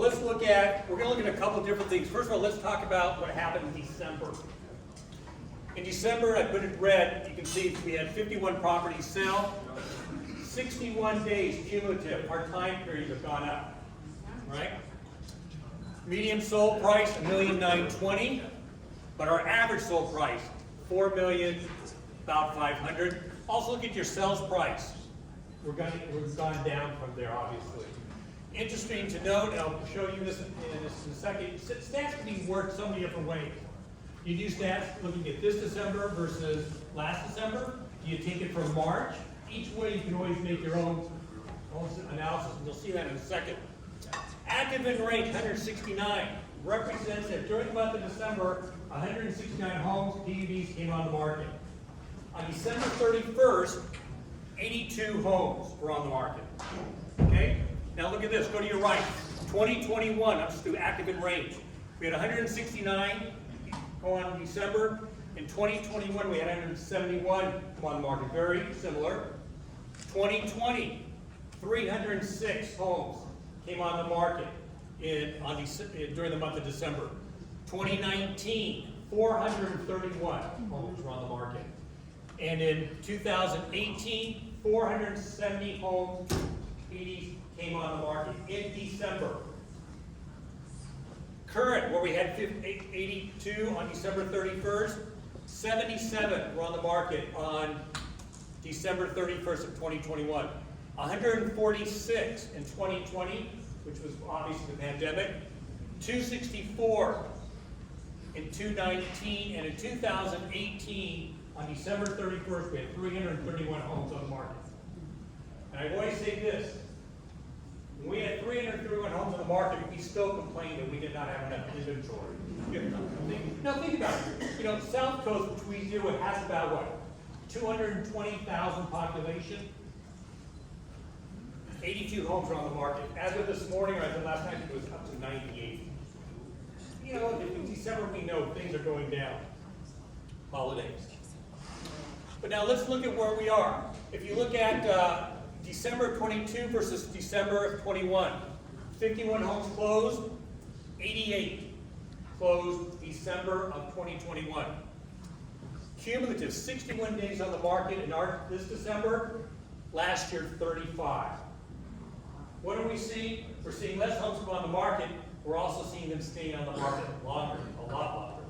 let's look at, we're going to look at a couple of different things. First of all, let's talk about what happened in December. In December, I put it red, you can see we had 51 properties sell, 61 days cumulative, our time periods have gone up, right? Median sold price, $1,920,000, but our average sold price, $4 million, about 500. Also look at your sales price. We've gone down from there, obviously. Interesting to note, and I'll show you this in a second, stats can be worked so many different ways. You do stats looking at this December versus last December. You take it from March. Each way you can always make your own analysis, and you'll see that in a second. Active in range, 169, represents that during the month of December, 169 homes, PUDs, came on the market. On December 31st, 82 homes were on the market. Okay? Now look at this, go to your right. 2021, I'm just do active in range. We had 169 go on in December. In 2021, we had 171 come on the market, very similar. 2020, 306 homes came on the market during the month of December. 2019, 431 homes were on the market. And in 2018, 470 homes, PDs, came on the market in December. Current, where we had 82 on December 31st, 77 were on the market on December 31st of 2021. 146 in 2020, which was obviously the pandemic. 264 in 2019, and in 2018, on December 31st, we had 331 homes on the market. And I always say this, when we had 331 homes on the market, we still complained that we did not have enough inventory. Now think about it. You know, South Coast, which we do, it has about what? 220,000 population. 82 homes are on the market. As of this morning, or as of last night, it was up to 98. You know, in December, we know things are going down. Holidays. But now let's look at where we are. If you look at December of 22 versus December of 21, 51 homes closed, 88 closed December of 2021. Cumulative 61 days on the market in this December, last year 35. What are we seeing? We're seeing less homes come on the market. We're also seeing them stay on the market longer, a lot longer.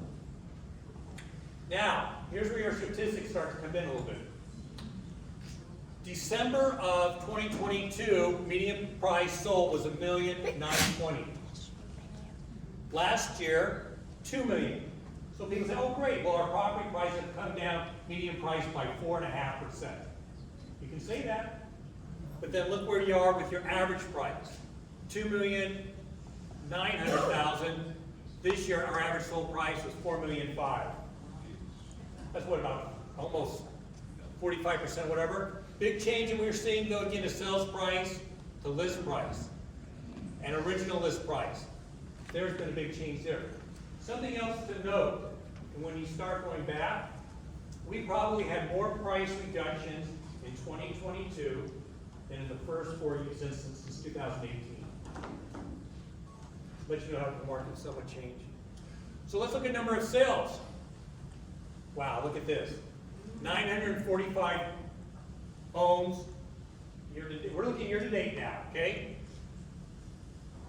Now, here's where your statistics start to come in a little bit. December of 2022, median price sold was $1,920,000. Last year, $2 million. So people say, oh great, well our property prices have come down, median price by 4.5%. You can say that, but then look where you are with your average price. $2,900,000. This year our average sold price was $4,500,000. That's what, about almost 45%, whatever. Big change that we're seeing though, again, is sales price to list price and original list price. There's been a big change there. Something else to note, and when you start going back, we probably had more price reductions in 2022 than in the first 4 years since 2018. Let you know how the market's somewhat changed. So let's look at number of sales. Wow, look at this. 945 homes year to date. We're looking year to date now, okay?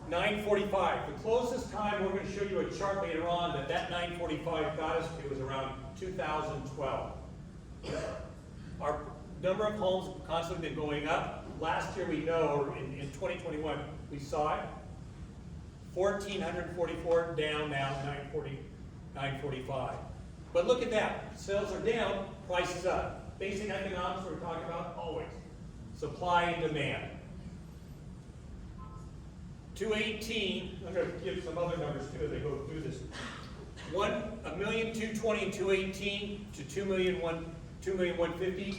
945. The closest time, we're going to show you a chart later on that 945 got us to was around 2012. Our number of homes have constantly been going up. Last year we know, or in 2021, we saw it. 1,444 down now, 945. But look at that. Sales are down, prices up. Basic economics we're talking about always. Supply and demand. 218, I'm going to give some other numbers too as I go through this. 1,220,000 in 218 to 2,150,000.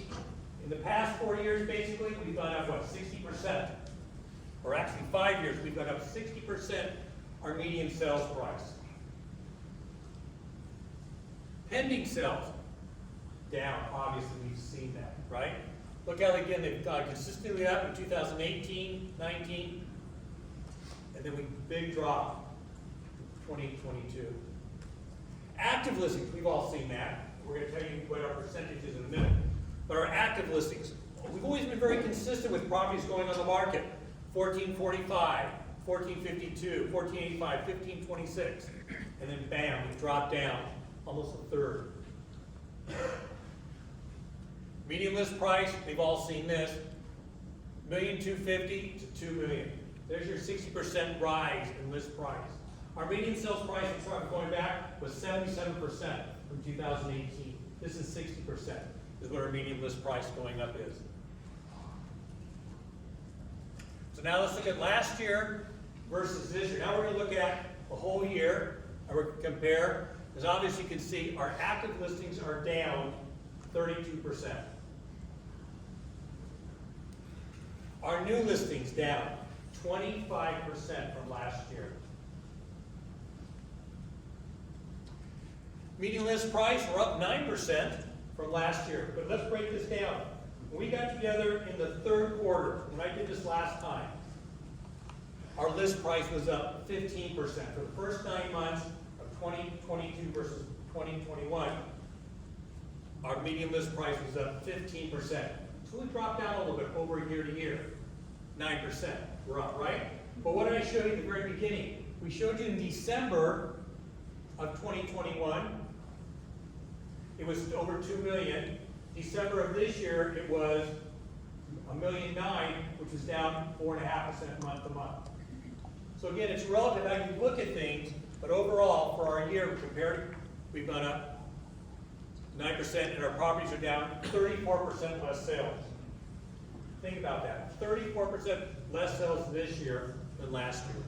In the past 4 years, basically, we've gone up, what, 60%? Or actually 5 years, we've gone up 60% our median sales price. Pending sales, down, obviously we've seen that, right? Look how, again, they've gone consistently up in 2018, 19, and and then big drop, 2022. Active listings, we've all seen that. We're going to tell you what our percentage is in a minute. But our active listings, we've always been very consistent with properties going on the market. 1445, 1452, 1485, 1526. And then bam, we dropped down almost a third. Median list price, we've all seen this, $1,250,000 to $2 million. There's your 60% rise in list price. Our median sales price, going back, was 77% from 2018. This is 60%, is what our median list price going up is. So now let's look at last year versus this year. Now we're going to look at the whole year, and we're going to compare. As obviously you can see, our active listings are down 32%. Our new listings down 25% from last year. Median list price, we're up 9% from last year. But let's break this down. When we got together in the third quarter, when I did this last time, our list price was up 15%. For the first 9 months of 2022 versus 2021, our median list price was up 15%. So we dropped down a little bit over year to year. 9%. We're up, right? But what did I show you at the very beginning? We showed you in December of 2021, it was over 2 million. December of this year, it was $1.9 million, which is down 4.5% month to month. So again, it's relative how you look at things, but overall, for our year compared, we've gone up 9%, and our properties are down 34% less sales. Think about that. 34% less sales this year than last year.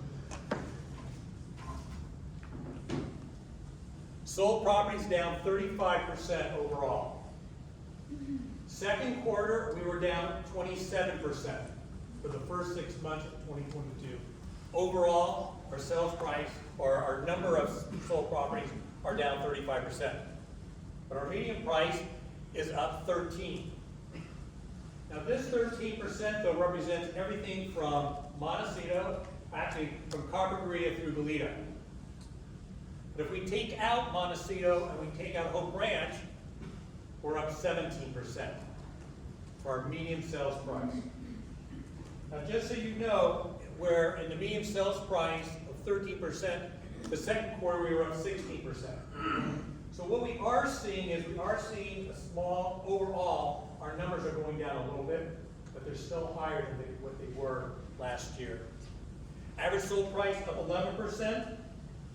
Sold properties down 35% overall. Second quarter, we were down 27% for the first 6 months of 2022. Overall, our sales price, or our number of sold properties, are down 35%. But our median price is up 13%. Now this 13% though represents everything from Montecito, actually from Carpinteria through Goleta. But if we take out Montecito and we take out Hope Ranch, we're up 17% for our median sales price. Now just so you know, where in the median sales price of 13%, the second quarter we were up 16%. So what we are seeing is we are seeing a small, overall, our numbers are going down a little bit, but they're still higher than what they were last year. Average sold price up 11%.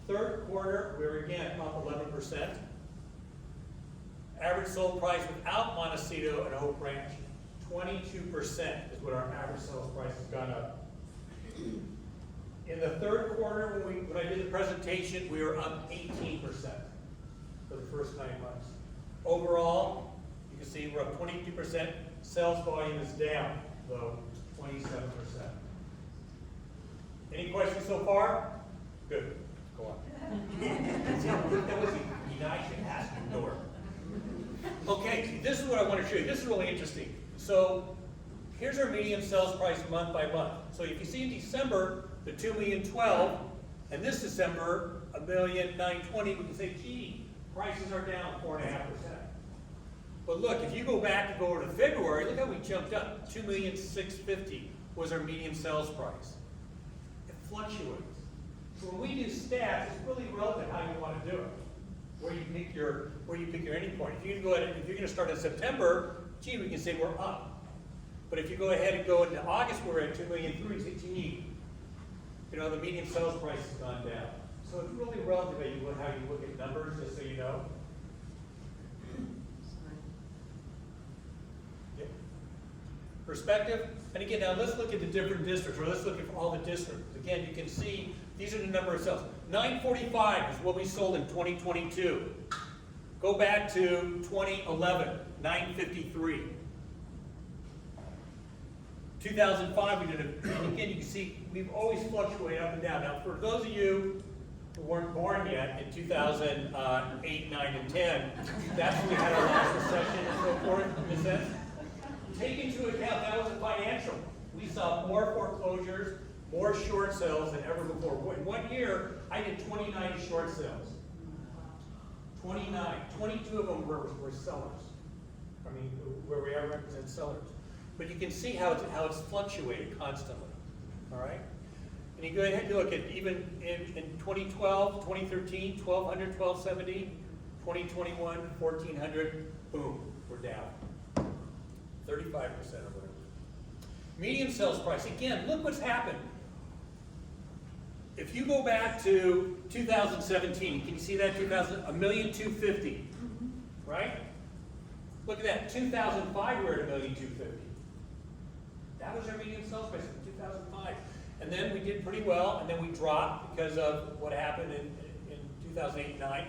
Third quarter, we're again up 11%. Average sold price without Montecito and Hope Ranch, 22% is what our average sales price has gone up. In the third quarter, when I did the presentation, we were up 18% for the first 9 months. Overall, you can see we're up 22%. Sales volume is down, though, 27%. Any questions so far? Good. Go on. That was I should ask Nora. Okay, this is what I want to show you. This is really interesting. So here's our median sales price month by month. So if you see in December, the $2,012,000, and this December, $1,920,000, we can say, gee, prices are down 4.5%. But look, if you go back and go over to February, look how we jumped up. $2,650,000 was our median sales price. It fluctuates. So when we do stats, it's really relative how you want to do it. Where you pick your ending point. If you're going to start in September, gee, we can say we're up. But if you go ahead and go into August, we're at $2,003,000. Say, gee, the median sales price has gone down. So it's really relative how you look at numbers, just so you know. Yep. Perspective. And again, now let's look at the different districts, or let's look at all the districts. Again, you can see these are the number of sales. 945 is what we sold in 2022. Go back to 2011, 953. 2005, we did it. And again, you can see we've always fluctuated up and down. Now, for those of you who weren't born yet in 2008, 9, and 10, that's when we had our last recession and so forth, in a sense. Take into account that was a financial. We saw more foreclosures More short sales than ever before. In 1 year, I did 29 short sales. 29. 22 of them were sellers. I mean, where we represent sellers. But you can see how it's fluctuated constantly. All right? And you go ahead and look at even in 2012, 2013, 1,200, 1,270, 2021, 1,400, boom, we're down. 35% of it. Median sales price, again, look what's happened. If you go back to 2017, can you see that? 1,250,000, right? Look at that, 2005 we're at 1,250,000. That was our median sales price in 2005. And then we did pretty well, and then we dropped because of what happened in 2008 and 9,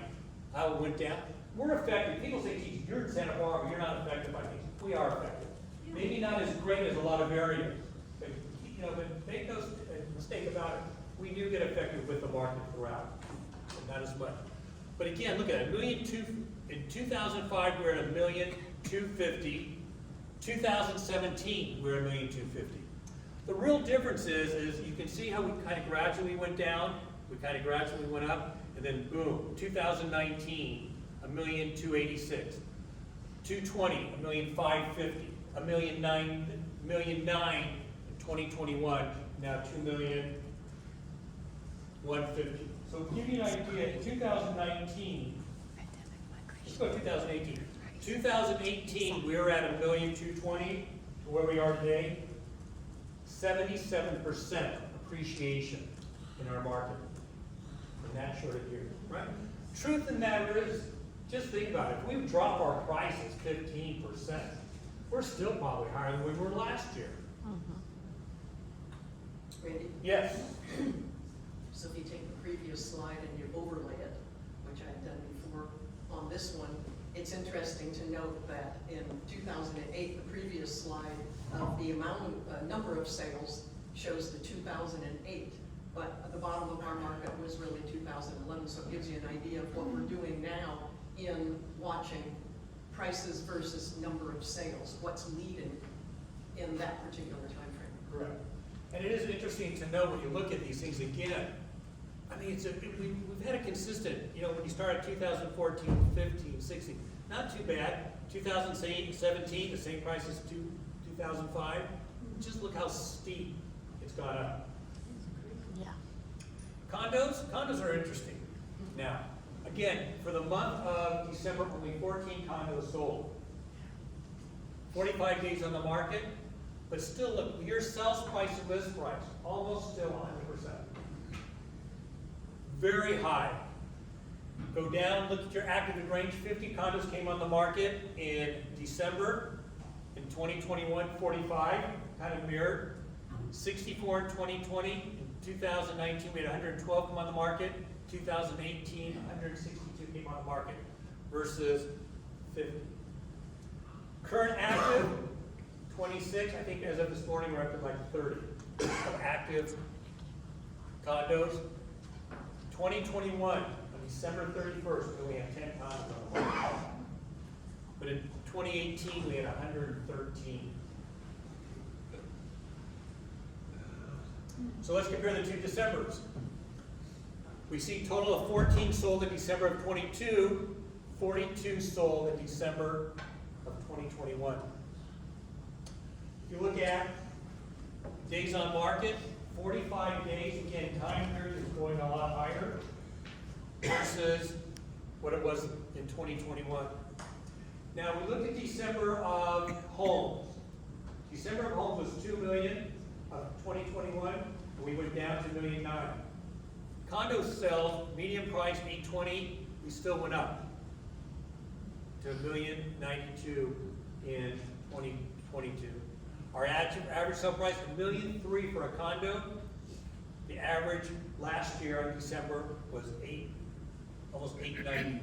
how it went down. We're affected. People say, geez, you're in Santa Barbara, you're not affected by things. We are affected. Maybe not as great as a lot of areas, but but make no mistake about it. We do get affected with the market throughout, and not as much. But again, look at it. In 2005, we were at 1,250,000. 2017, we were at 1,250,000. The real difference is you can see how we kind of gradually went down, we kind of gradually went up, and then boom, 2019, 1,286,000. 220, 1,550,000. 1,009,000 in 2021, now 2,150,000. So to give you an idea, in 2019, let's go to 2018. 2018, we were at 1,220,000 to where we are today. 77% appreciation in our market in that short a year, right? Truth in the matter is, just think about it. If we drop our prices 15%, we're still probably higher than we were last year. Randy? Yes. So if you take the previous slide and you overlay it, which I've done before, on this one, it's interesting to note that in 2008, the previous slide, the number of sales shows the 2008, but at the bottom of our market was really 2011, so it gives you an idea of what we're doing now in watching prices versus number of sales, what's leading in that particular time frame. Correct. And it is interesting to know when you look at these things again. I mean, we've had a consistent, when you start at 2014, 15, 16, not too bad. 2017, the same price as 2005. Just look how steep it's gone up. Yeah. Condos are interesting. Now, again, for the month of December, only 14 condos sold. 45 days on the market, but still, look, your sales price to list price, almost still 100%. Very high. Go down, look at your active range. 50 condos came on the market in December. In 2021, 45, kind of mirrored. 64 in 2020. In 2019, we had 112 come on the market. 2018, 162 came on the market versus 50. Current active, 26. I think as of this morning, we're up to like 30 of active condos. 2021, on December 31st, we only had 10 condos on the market. But in 2018, we had 113. So let's compare the two Decembers. We see total of 14 sold in December of 22, 42 sold in December of 2021. If you look at days on market, 45 days, again, time period is going a lot higher versus what it was in 2021. Now, we looked at December of homes. December of homes was 2 million of 2021, and we went down to 1.9 million. Condo sales, median price 820, we still went up to 1,092,000 in 2022. Our average sale price, $1.3 million for a condo. The average last year in December was almost 890.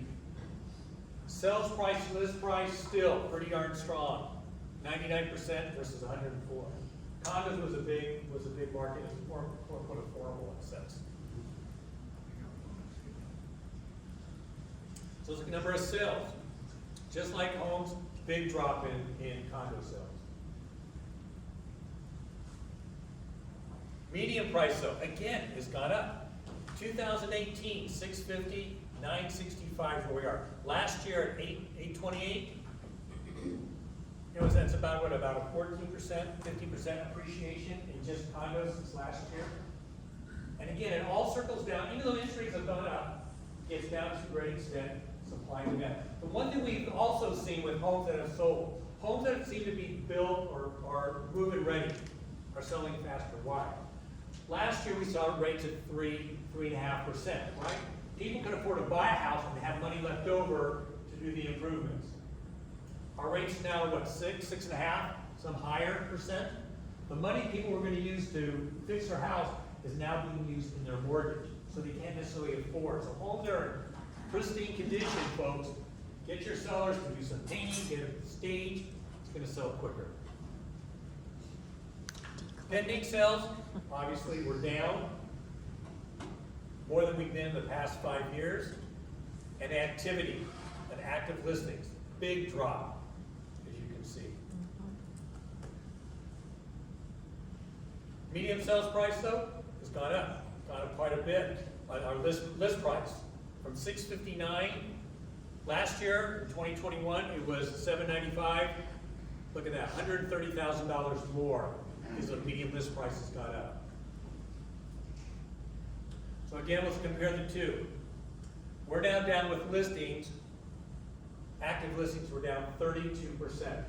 Sales price, list price, still pretty darn strong. 99% versus 104. Condos was a big market. It's more affordable in a sense. So let's look at the number of sales. Just like homes, big drop in condo sales. Median price though, again, has gone up. 2018, 650, 965 where we are. Last year at 828, that's about what, about a 14%, 50% appreciation in just condos since last year. And again, it all circles down, even though interest rates have gone up, it's down to a great extent supply and demand. The one thing we've also seen with homes that have sold, homes that seem to be built or are move-in ready are selling faster. Why? Last year we saw rates at 3.5%, right? People could afford to buy a house and have money left over to do the improvements. Our rates now are what, 6.5, some higher percent? The money people were going to use to fix their house is now being used in their mortgage, so they can't necessarily afford. So homes are in pristine condition, folks. Get your sellers to do some painting, get it staged, it's going to sell quicker. Pending sales, obviously, we're down more than we've been in the past 5 years. And activity, and active listings, big drop, as you can see. Median sales price, though, has gone up quite a bit. Our list price from $659 last year, in 2021, it was $795. Look at that, $130,000 more is the median list price has gone up. So again, let's compare the two. We're now down with listings. Active listings were down 32%.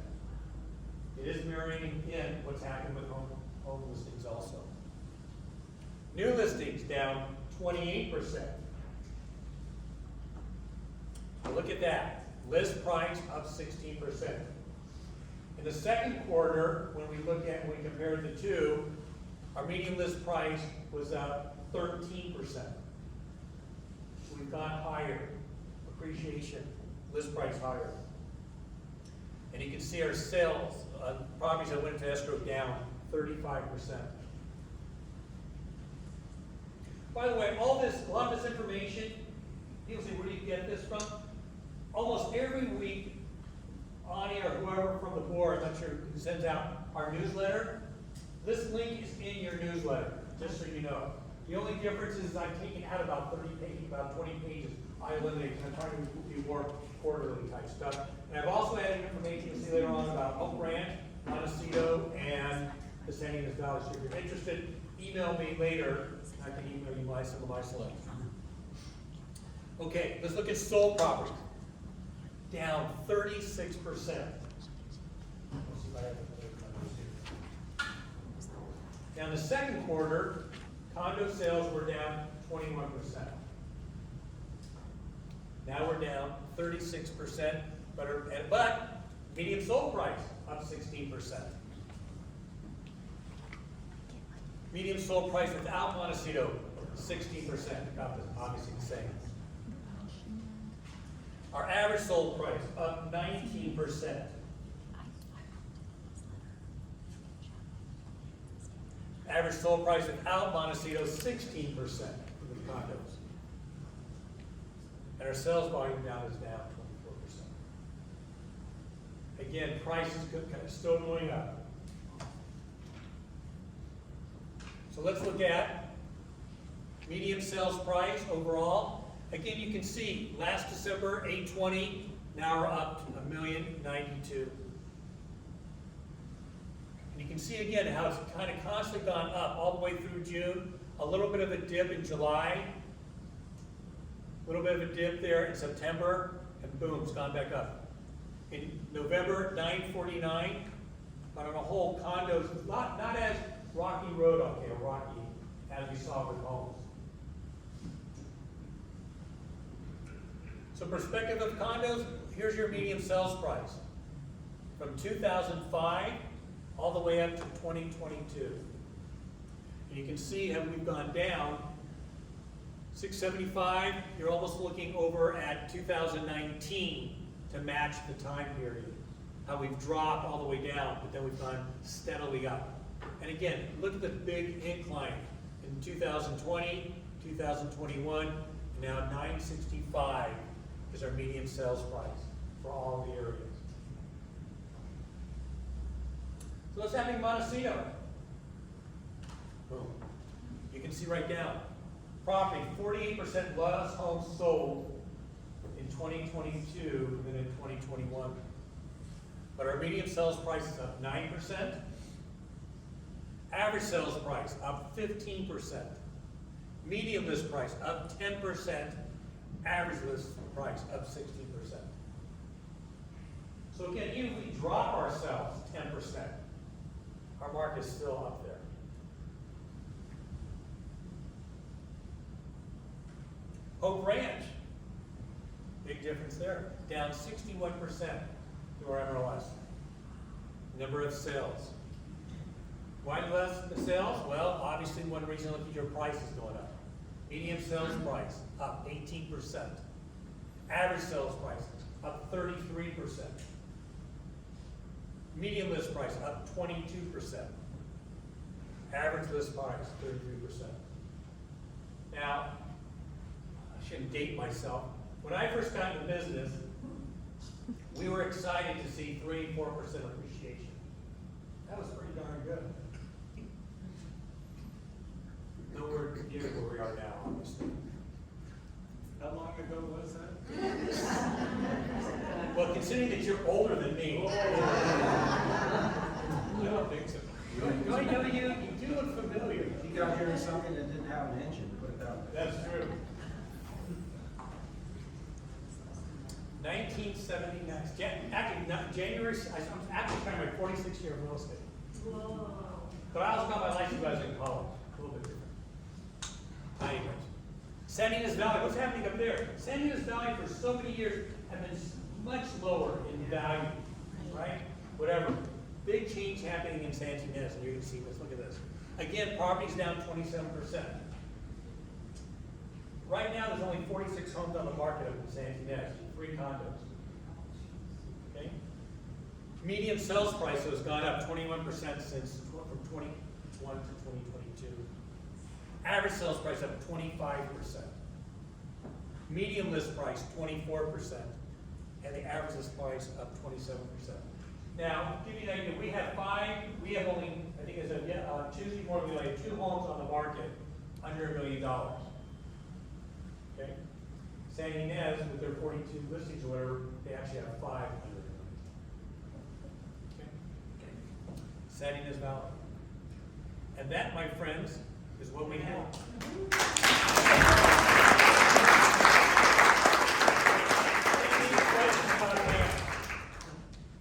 It is mirroring in what's happened with home listings also. New listings down 28%. Now look at that. List price up 16%. In the second quarter, when we compared the two, our median list price was up 13%. We've gone higher. Appreciation, list price higher. And you can see our sales on properties that went into escrow down 35%. By the way, a lot of this information, people say, where do you get this from? Almost every week, Ani or whoever from the board, I'm not sure who sends out our newsletter, this link is in your newsletter, just so you know. The only difference is I've taken out about 30 pages, about 20 pages. I eliminated, because I'm trying to be more quarterly type stuff. And I've also added information you'll see later on about Oak Ranch, Montecito, and the San Ynez Valley. So if you're interested, email me later. I can email you some of my selections. Okay, let's look at sold properties. Down 36%. Let's see if I have the numbers here. Now in the second quarter, condo sales were down 21%. Now we're down 36%, but median sold price up 16%. Median sold price without Montecito, 16%, obviously the same. Our average sold price up 19%. Average sold price without Montecito, 16% for the condos. And our sales volume now is down 24%. Again, prices still going up. So let's look at median sales price overall. Again, you can see last December, 820, now we're up to $1,092,000. And you can see again how it's kind of constantly gone up all the way through June. A little bit of a dip in July, a little bit of a dip there in September, and boom, it's gone back up. In November, 949, but on a whole, condos, not as rocky road, okay, or rocky as we saw with homes. So perspective of condos, here's your median sales price. From 2005 all the way up to 2022. And you can see how we've gone down. 675, you're almost looking over at 2019 to match the time period. How we've dropped all the way down, but then we've gone steadily up. And again, look at the big incline in 2020, 2021, and now 965 is our median sales price for all the areas. So what's happening in Montecito? Boom. You can see right down. Property, 48% less homes sold in 2022 than in 2021. But our median sales price is up 9%. Average sales price up 15%. Median list price up 10%. Average list price up 16%. So again, even if we drop ourselves 10%, our market is still up there. Hope Ranch, big difference there, down 61% through our MLS. Number of sales. Why less sales? Well, obviously one reason, look at your prices going up. Median sales price up 18%. Average sales price up 33%. Median list price up 22%. Average list price 33%. Now, I shouldn't date myself. When I first got into business, we were excited to see 3 and 4% appreciation. That was pretty darn good. Nowhere near where we are now, obviously. How long ago was that? Well, considering that you're older than me. I don't think so. Do I know you? You do look familiar. You got here in something that didn't have an engine, put it that way. That's true. 1979, actually, January, I'm actually trying my 46th year of real estate. Whoa. But I also got my license when I was in college, a little bit different. Anyways, San Ynez Valley, what's happening up there? San Ynez Valley for so many years have been much lower in value, right? Whatever. Big change happening in San Ynez, and you're gonna see this, look at this. Again, property's down 27%. Right now, there's only 46 homes on the market up in San Ynez, 3 condos. Okay? Median sales price has gone up 21% since from 21 to 2022. Average sales price up 25%. Median list price 24%, and the average list price up 27%. Now, to give you an idea, we have only, I think as of Tuesday morning, we had 2 homes on the market under $1 million. Okay? San Ynez, with their 42 listings or whatever, they actually have 5 under $1 million. Okay? San Ynez Valley. And that, my friends, is what we have. Any questions about that?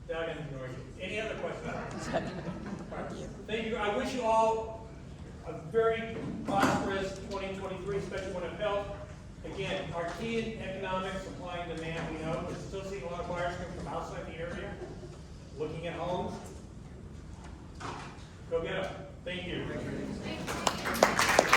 Doug and Norrie. Any other questions? All right. Thank you. I wish you all a very prosperous 2023, especially when it felt. Again, our key in economics, supply and demand, we know, we're still seeing a lot of buyers come from outside the area, looking at homes. Go get them. Thank you.